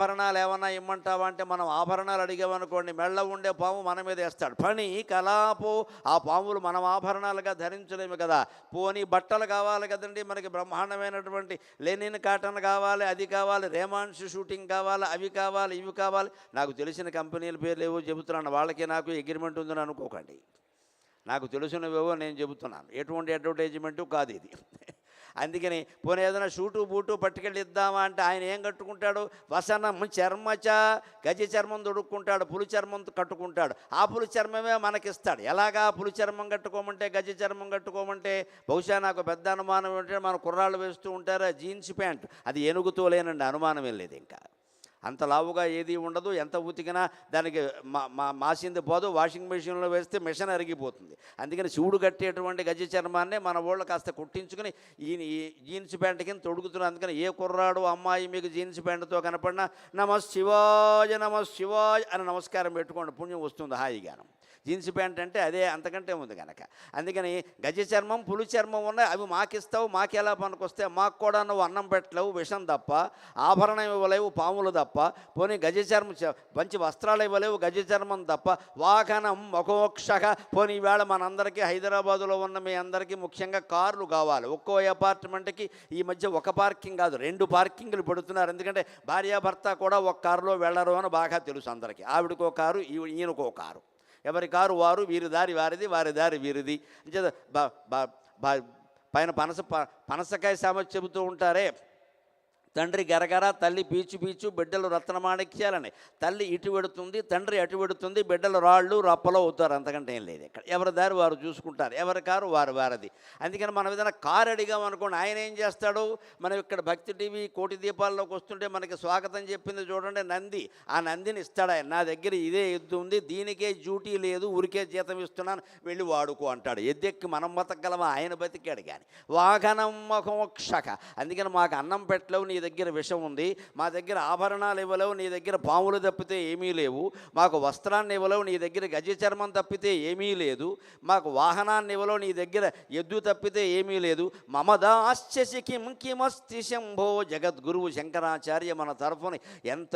ఆభరణాలు ఏమన్నా ఇమ్మంటావా అంటే, మనం ఆభరణాలు అడిగామనుకోండి, మెళ్ళ ఉండే పాము మన మీద వేస్తాడు. ఫణి కలాపో, ఆ పాములు మనం ఆభరణాలుగా ధరించలేము కదా. పోనీ బట్టలు కావాలి కదండి మనకి, బ్రహ్మాండమైనటువంటి లెనిన్ కాటన్ కావాలి, అది కావాలి, రేమాన్స్ షూటింగ్ కావాలి, అవి కావాలి, ఇవి కావాలి. నాకు తెలిసిన కంపెనీల పేర్లు ఏవో చెబుతున్నాను, వాళ్ళకి నాకు అగ్రిమెంట్ ఉందని అనుకోకండి. నాకు తెలిసినవేవో నేను చెబుతున్నాను, ఎటువంటి అడ్వర్టైజ్మెంటు కాదు ఇది. అందుకని పోనీ ఏదైనా షూటు బూటు పట్టుకెళ్ళి ఇద్దామా అంటే ఆయన ఏం కట్టుకుంటాడు, వసనం చర్మచ, గజ చర్మం తొడుక్కుంటాడు, పులి చర్మం కట్టుకుంటాడు. ఆ పులి చర్మమే మనకిస్తాడు. ఎలాగా పులి చర్మం కట్టుకోమంటే, గజ చర్మం కట్టుకోమంటే? బహుశా నాకు పెద్ద అనుమానం ఏంటంటే, మన కుర్రాళ్ళు వేస్తూ ఉంటారు జీన్స్ ప్యాంట్, అది ఏనుగుతో లేనండి, అనుమానం ఏం లేదు. ఇంకా అంత లావుగా ఏది ఉండదు, ఎంత ఉతికినా దానికి మాసింది పోదు, వాషింగ్ మెషిన్లో వేస్తే మిషన్ అరిగిపోతుంది. అందుకని శివుడు కట్టేటువంటి గజ చర్మాన్నే మన వాళ్ళు కాస్త కుట్టించుకుని ఈ జీన్స్ ప్యాంట్ కింద తొడుగుతున్నారు. అందుకని ఏ కుర్రాడు అమ్మాయి మీకు జీన్స్ ప్యాంటుతో కనపడినా నమ శివాయ అని నమస్కారం పెట్టుకోండి, పుణ్యం వస్తుంది హాయిగానం. జీన్స్ ప్యాంట్ అంటే అదే, అంతకంటే ఉంది కనుక. అందుకని గజ చర్మం పులి చర్మం ఉన్నాయి, అవి మాకిస్తావు, మాకెలా పనికొస్తే? మాకు కూడా నువ్వు అన్నం పెట్టలేవు, విషం తప్ప, ఆభరణం ఇవ్వలేవు, పాములు తప్ప, పోనీ గజ చర్మం మంచి వస్త్రాలు ఇవ్వలేవు, గజ చర్మం తప్ప. వాహనం మోక్షక, పోనీ ఈవేళ మనందరికీ హైదరాబాదులో ఉన్న మీ అందరికీ ముఖ్యంగా కార్లు కావాలి. ఒక్కో అపార్ట్మెంట్కి ఈ మధ్య ఒక పార్కింగ్ కాదు, 2 పార్కింగ్లు పెడుతున్నారు. ఎందుకంటే భార్యాభర్త కూడా ఒక కారులో వెళ్ళరు అని బాగా తెలుసు అందరికీ. ఆవిడకో కారు, ఈయనకో కారు, ఎవరి కారు వారు, వీరి దారి వారిది, వారి దారి వీరిది. పైన పనసకాయ సామెత చెబుతూ ఉంటారే, తండ్రి గరగర, తల్లి పీచు పీచు, బిడ్డలు రత్నమాణిక్యాలని. తల్లి ఇటు పెడుతుంది, తండ్రి అటు పెడుతుంది, బిడ్డలు రాళ్ళు రప్పలో అవుతారు, అంతకంటే ఏం లేదు. ఇక్కడ ఎవరి దారి వారు చూసుకుంటారు, ఎవరి కారు వారిది. అందుకని మనం ఏదైనా కారు అడిగామనుకోండి, ఆయన ఏం చేస్తాడు? మనం ఇక్కడ భక్తి టీవీ కోటి దీపాల్లోకి వస్తుంటే మనకి స్వాగతం చెప్పింది చూడండి, నంది. ఆ నందిని ఇస్తాడు ఆయన. నా దగ్గర ఇదే ఎద్దు ఉంది, దీనికే డ్యూటీ లేదు, ఊరికే జీతం ఇస్తున్నాను, వెళ్ళి వాడుకో అంటాడు. ఎద్దెక్కి మనం బతకగలమా? ఆయన బతికాడు కానీ. వాహనం మోక్షక, అందుకని మాకు అన్నం పెట్టలేవు, నీ దగ్గర విషం ఉంది, మా దగ్గర ఆభరణాలు ఇవ్వలేవు, నీ దగ్గర పాములు తప్పితే ఏమీ లేవు, మాకు వస్త్రాన్ని ఇవ్వలేవు, నీ దగ్గర గజ చర్మం తప్పితే ఏమీ లేదు, మాకు వాహనాన్ని ఇవ్వలేవు, నీ దగ్గర ఎద్దు తప్పితే ఏమీ లేదు. మమదాశ్చసి కిం కిమస్తి శంభో, జగద్గురువు శంకరాచార్య మన తరఫుని ఎంత